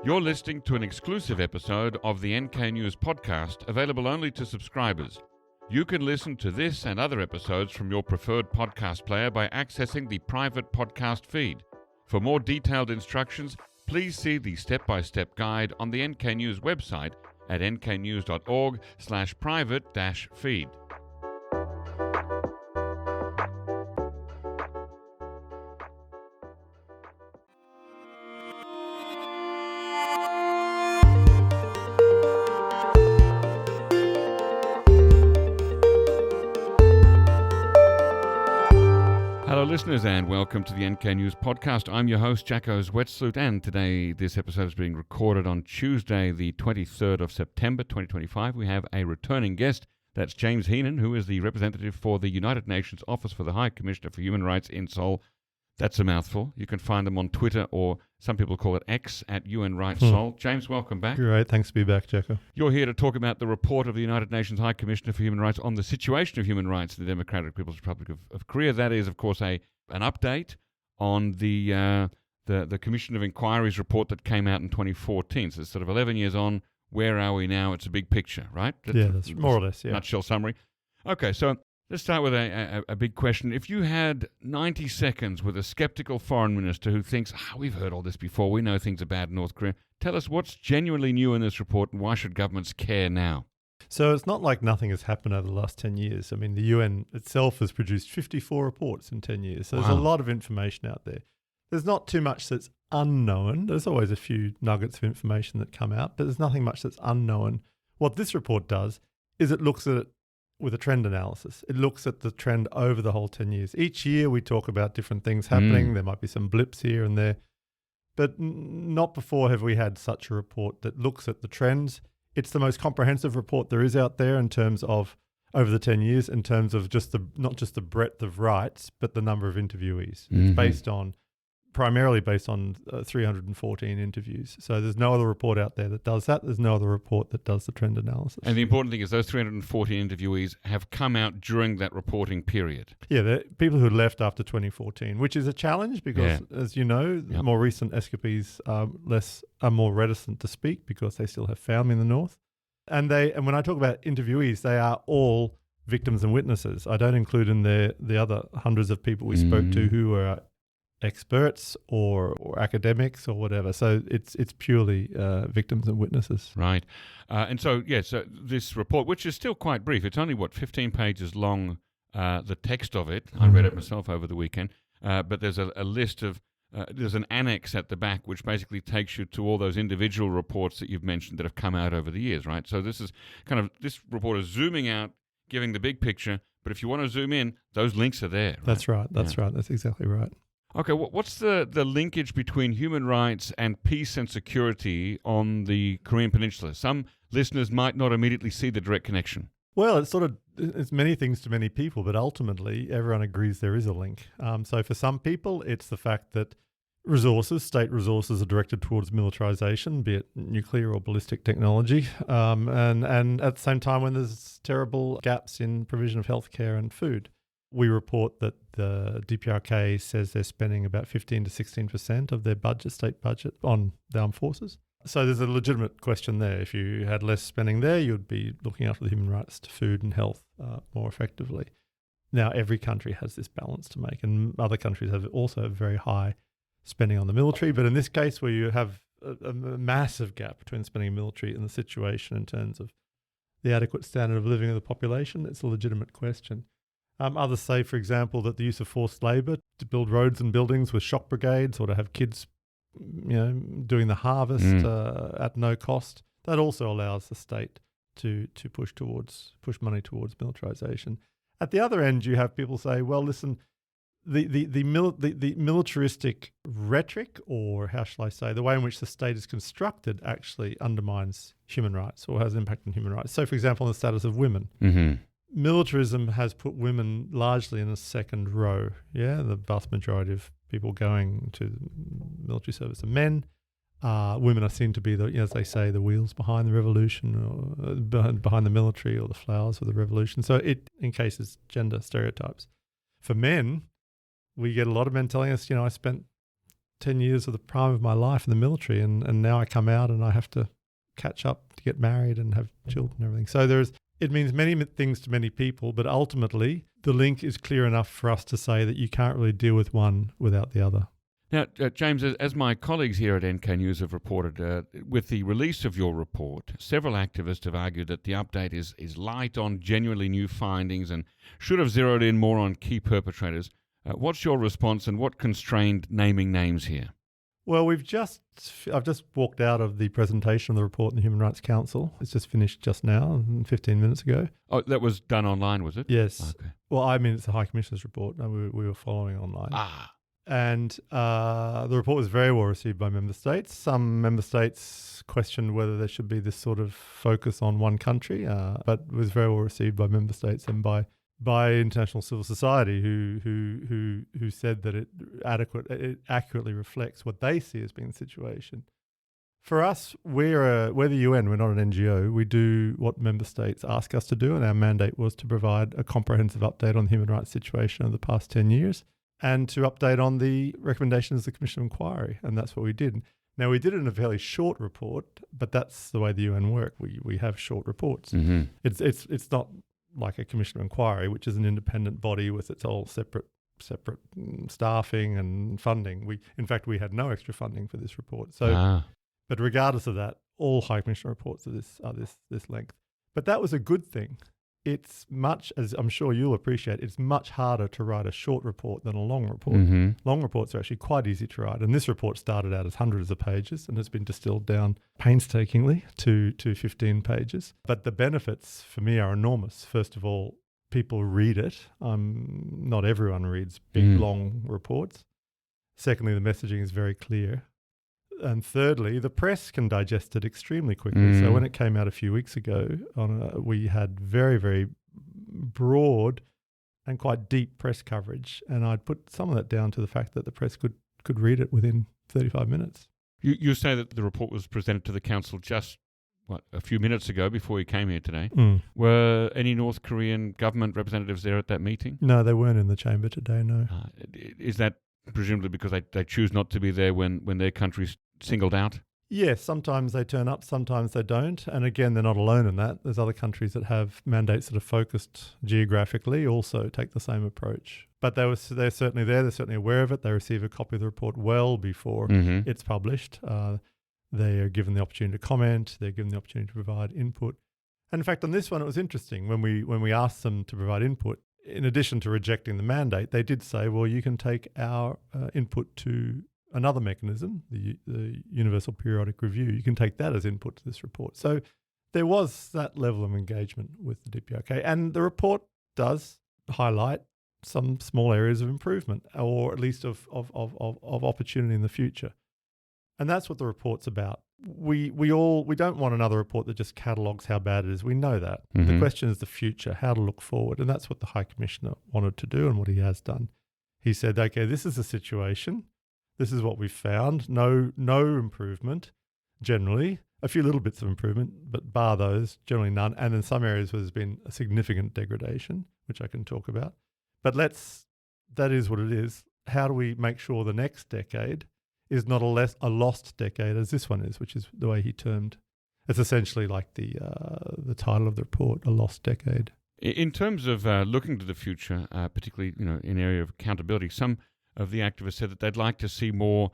You're listening to an exclusive episode of the NK News podcast, available only to subscribers. You can listen to this and other episodes from your preferred podcast player by accessing the private podcast feed. For more detailed instructions, please see the step-by-step guide on the NK News website at nknews.org/private-feed. Hello listeners and welcome to the NK News podcast. I'm your host Jacko Zwetsloot, and today this episode is being recorded on Tuesday the 23rd of September 2025. We have a returning guest, that's James Heenan, who is the representative for the United Nations Office for the High Commissioner for Human Rights in Seoul. That's a mouthful. You can find them on Twitter, or some people call it X, at UN Rights Seoul. James, welcome back. Great, thanks to be back, Jacko. You're here to talk about the report of the United Nations High Commissioner for Human Rights on the situation of human rights in the Democratic People's Republic of Korea. That is, of course, an update on the Commission of Inquiry's report that came out in 2014. So it's sort of 11 years on. Where are we now? It's a big picture, right? That's more or less, yeah. Nutshell summary. Okay, so let's start with a big question. If you had 90 seconds with a skeptical foreign minister who thinks, we've heard all this before, we know things are bad in North Korea, tell us what's genuinely new in this report and why should governments care now? So it's not like nothing has happened over the last 10 years. I mean, the UN itself has produced 54 reports in 10 years. So there's a lot of information out there. There's not too much that's unknown. There's always a few nuggets of information that come out, but there's nothing much that's unknown. What this report does is it looks at it with a trend analysis. It looks at the trend over the whole 10 years. Each year we talk about different things happening. There might be some blips here and there, but not before have we had such a report that looks at the trends. It's the most comprehensive report there is out there in terms of over the 10 years, in terms of not just the breadth of rights, but the number of interviewees. Mm-hmm. It's primarily based on 314 interviews. So there's no other report out there that does that. There's no other report that does the trend analysis. And the important thing is those 314 interviewees have come out during that reporting period. Yeah, they're people who left after 2014, which is a challenge because, as you know, more recent escapees are more reticent to speak because they still have family in the north. And when I talk about interviewees, they are all victims and witnesses. I don't include in there the other hundreds of people we spoke to who are experts or academics or whatever. So it's purely victims and witnesses. Right. So this report, which is still quite brief, it's only, 15 pages long, the text of it. I read it myself over the weekend. But there's a list of, there's an annex at the back which basically takes you to all those individual reports that you've mentioned that have come out over the years, right? So this report is zooming out, giving the big picture, but if you want to zoom in, those links are there. Right? That's right. That's exactly right. Okay, what's the linkage between human rights and peace and security on the Korean Peninsula? Some listeners might not immediately see the direct connection. Well, it's many things to many people, but ultimately everyone agrees there is a link. So for some people, it's the fact that state resources are directed towards militarization, be it nuclear or ballistic technology, and at the same time when there's terrible gaps in provision of healthcare and food. We report that the DPRK says they're spending about 15 to 16% of their state budget on the armed forces. So there's a legitimate question there. If you had less spending there, you'd be looking after the human rights to food and health more effectively. Now, every country has this balance to make, and other countries have also very high spending on the military. But in this case, where you have a massive gap between spending military and the situation in terms of the adequate standard of living of the population, it's a legitimate question. Others say, for example, that the use of forced labour to build roads and buildings with shock brigades or to have kids, doing the harvest at no cost, that also allows the state to push money towards militarization. At the other end, you have people say, well, listen, the militaristic rhetoric, or how shall I say, the way in which the state is constructed actually undermines human rights or has an impact on human rights. So, for example, on the status of women. Mm-hmm. Militarism has put women largely in a second row. Yeah, the vast majority of people going to military service are men. Women are seen to be, as they say, the wheels behind the revolution, or behind the military, or the flowers of the revolution. So it encases gender stereotypes. For men, we get a lot of men telling us, I spent 10 years of the prime of my life in the military, and now I come out and I have to catch up to get married and have children and everything. So it means many things to many people, but ultimately the link is clear enough for us to say that you can't really deal with one without the other. Now, James, as my colleagues here at NK News have reported, with the release of your report, several activists have argued that the update is light on genuinely new findings and should have zeroed in more on key perpetrators. What's your response, and what constrained naming names here? Well, I've just walked out of the presentation of the report in the Human Rights Council. It's just finished just now, 15 minutes ago. Oh, that was done online, was it? Yes. Okay. Well, I mean, it's the High Commissioner's report. No, we were following online. And the report was very well received by member states. Some member states questioned whether there should be this sort of focus on one country, but it was very well received by member states and by international civil society, who said that it accurately reflects what they see as being the situation. For us, we're the UN. We're not an NGO. We do what member states ask us to do, and our mandate was to provide a comprehensive update on the human rights situation of the past 10 years. And to update on the recommendations of the Commission of Inquiry, and that's what we did. Now, we did it in a fairly short report, but that's the way the UN work. We have short reports. Mm-hmm. It's not like a Commission of Inquiry, which is an independent body with its all separate staffing and funding. In fact, we had no extra funding for this report. So, but regardless of that, all High Commissioner reports are this length. But that was a good thing. It's much, as I'm sure you'll appreciate, it's much harder to write a short report than a long report. Mm-hmm. Long reports are actually quite easy to write. And this report started out as hundreds of pages and has been distilled down painstakingly to 15 pages. But the benefits for me are enormous. First of all, people read it. Not everyone reads big, long reports. Secondly, the messaging is very clear. And thirdly, the press can digest it extremely quickly. So when it came out a few weeks ago, we had very, very broad and quite deep press coverage. And I'd put some of that down to the fact that the press could read it within 35 minutes. You say that the report was presented to the Council just, a few minutes ago before you came here today. Were any North Korean government representatives there at that meeting? No, they weren't in the chamber today, no. Is that presumably because they choose not to be there when their country's singled out? Yes, sometimes they turn up, sometimes they don't. And again, they're not alone in that. There's other countries that have mandates that are focused geographically also take the same approach. But they're certainly there. They're certainly aware of it. They receive a copy of the report well before it's published. They are given the opportunity to comment. They're given the opportunity to provide input. And in fact, on this one, it was interesting. When we asked them to provide input, in addition to rejecting the mandate, they did say, well, you can take our input to another mechanism, the Universal Periodic Review. You can take that as input to this report. So there was that level of engagement with the DPRK. And the report does highlight some small areas of improvement, or at least of opportunity in the future. And that's what the report's about. We don't want another report that just catalogues how bad it is. We know that. The question is the future, how to look forward. And that's what the High Commissioner wanted to do and what he has done. He said, okay, this is the situation. This is what we've found. No improvement, generally. A few little bits of improvement, but bar those, generally none. And in some areas where there's been a significant degradation, which I can talk about. But that is what it is. How do we make sure the next decade is not a lost decade as this one is, which is the way he termed. It's essentially like the title of the report, A Lost Decade. In terms of looking to the future, particularly in area of accountability, some of the activists said that they'd like to see more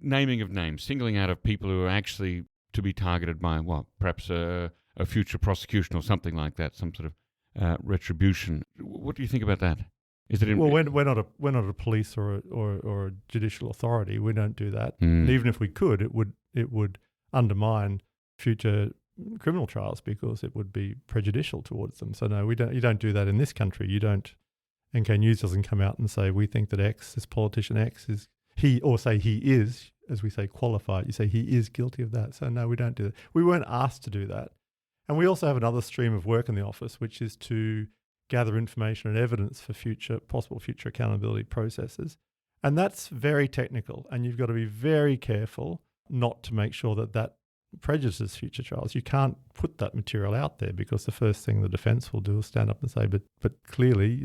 naming of names, singling out of people who are actually to be targeted by perhaps a future prosecution or something like that, some sort of retribution. What do you think about that? Is it we're not a police or a judicial authority. We don't do that. And even if we could, it would undermine future criminal trials because it would be prejudicial towards them. So no, we don't. You don't do that in this country. You don't. NK News doesn't come out and say we think that this politician X is say he is, as we say, qualified. You say he is guilty of that. So no, we don't do that. We weren't asked to do that. And we also have another stream of work in the office, which is to gather information and evidence for possible future accountability processes. And that's very technical. And you've got to be very careful not to make sure that prejudices future trials. You can't put that material out there because the first thing the defence will do is stand up and say, but clearly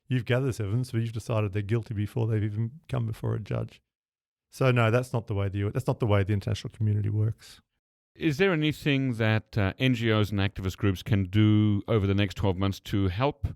you've gathered this evidence, but you've decided they're guilty before they've even come before a judge. So no, that's not the way the international community works. Is there anything that NGOs and activist groups can do over the next 12 months to help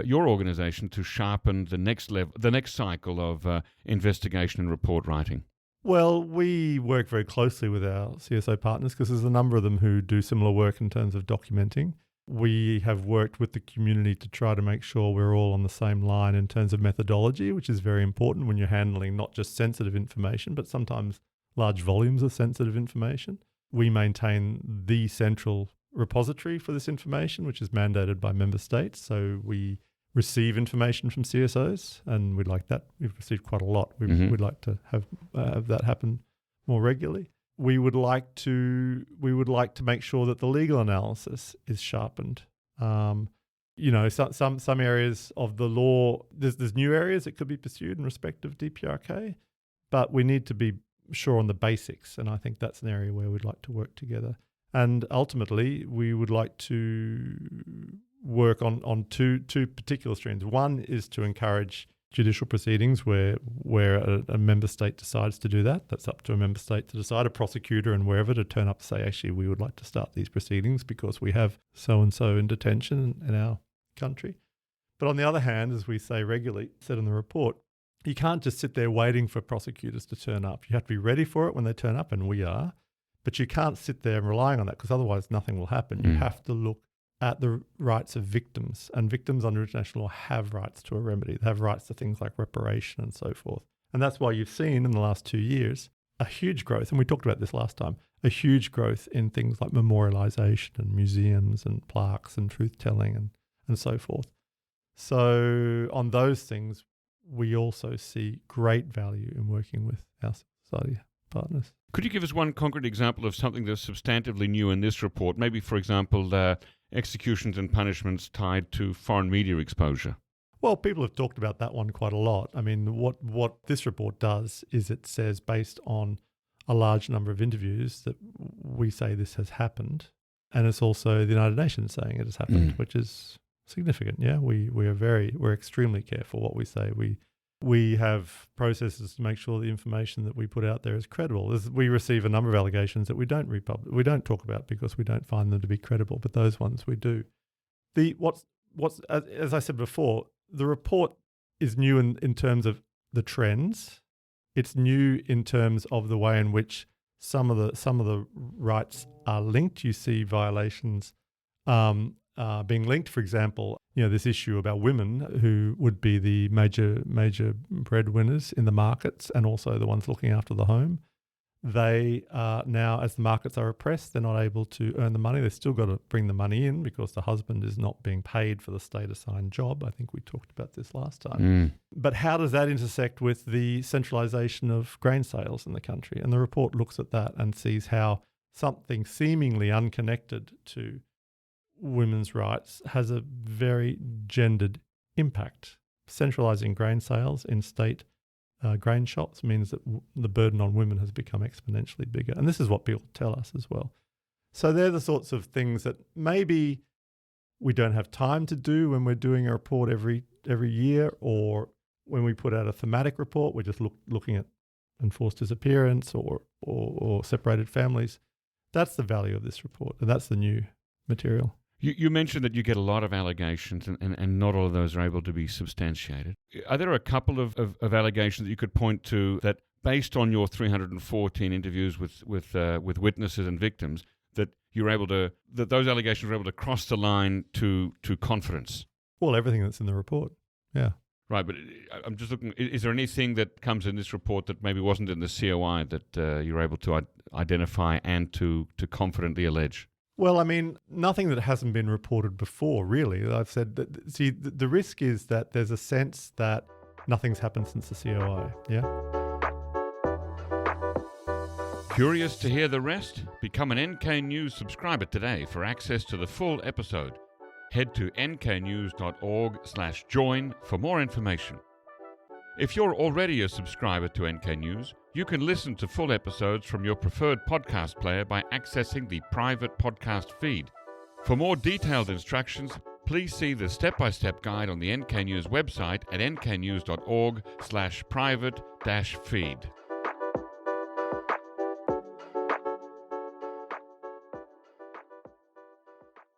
your organization to sharpen the next cycle of investigation and report writing? Well, we work very closely with our CSO partners because there's a number of them who do similar work in terms of documenting. We have worked with the community to try to make sure we're all on the same line in terms of methodology, which is very important when you're handling not just sensitive information, but sometimes large volumes of sensitive information. We maintain the central repository for this information, which is mandated by member states. So we receive information from CSOs, and we'd like that. We've received quite a lot. We'd like to have that happen more regularly. We would like to make sure that the legal analysis is sharpened. Some areas of the law, there's new areas that could be pursued in respect of DPRK, but we need to be sure on the basics, and I think that's an area where we'd like to work together. And ultimately, we would like to work on two particular streams. One is to encourage judicial proceedings where a member state decides to do that. That's up to a member state to decide, a prosecutor and wherever, to turn up and say, actually, we would like to start these proceedings because we have so-and-so in detention in our country. But on the other hand, as we say regularly, said in the report, you can't just sit there waiting for prosecutors to turn up. You have to be ready for it when they turn up, and we are. But you can't sit there relying on that because otherwise nothing will happen. You have to look at the rights of victims, and victims under international law have rights to a remedy. They have rights to things like reparation and so forth. And that's why you've seen in the last 2 years a huge growth, and we talked about this last time, a huge growth in things like memorialization and museums and plaques and truth-telling and so forth. So on those things, we also see great value in working with our society partners. Could you give us one concrete example of something that's substantively new in this report? Maybe, for example, executions and punishments tied to foreign media exposure. Well, people have talked about that one quite a lot. I mean, what this report does is it says, based on a large number of interviews, that we say this has happened. And it's also the United Nations saying it has happened, which is significant. Yeah, we're extremely careful what we say. We have processes to make sure the information that we put out there is credible. We receive a number of allegations that we don't talk about because we don't find them to be credible, but those ones we do. As I said before, the report is new in terms of the trends. It's new in terms of the way in which some of the rights are linked. You see violations being linked. For example, this issue about women who would be the major breadwinners in the markets and also the ones looking after the home. They are now, as the markets are oppressed, they're not able to earn the money. They've still got to bring the money in because the husband is not being paid for the state-assigned job. I think we talked about this last time. But how does that intersect with the centralisation of grain sales in the country? And the report looks at that and sees how something seemingly unconnected to women's rights has a very gendered impact. Centralising grain sales in state grain shops means that the burden on women has become exponentially bigger. And this is what people tell us as well. So they're the sorts of things that maybe we don't have time to do when we're doing a report every year, or when we put out a thematic report, we're just looking at enforced disappearance or separated families. That's the value of this report, and that's the new material. You mentioned that you get a lot of allegations and not all of those are able to be substantiated. Are there a couple of allegations that you could point to that, based on your 314 interviews with witnesses and victims, that those allegations were able to cross the line to confidence? Well, everything that's in the report, yeah. Right, but I'm just looking, is there anything that comes in this report that maybe wasn't in the COI that you're able to identify and to confidently allege? Well, I mean, nothing that hasn't been reported before, really. I've said that, the risk is that there's a sense that nothing's happened since the COI, yeah? Curious to hear the rest? Become an NK News subscriber today for access to the full episode. Head to nknews.org/join for more information. If you're already a subscriber to NK News, you can listen to full episodes from your preferred podcast player by accessing the private podcast feed. For more detailed instructions, please see the step-by-step guide on the NK News website at nknews.org/private-feed.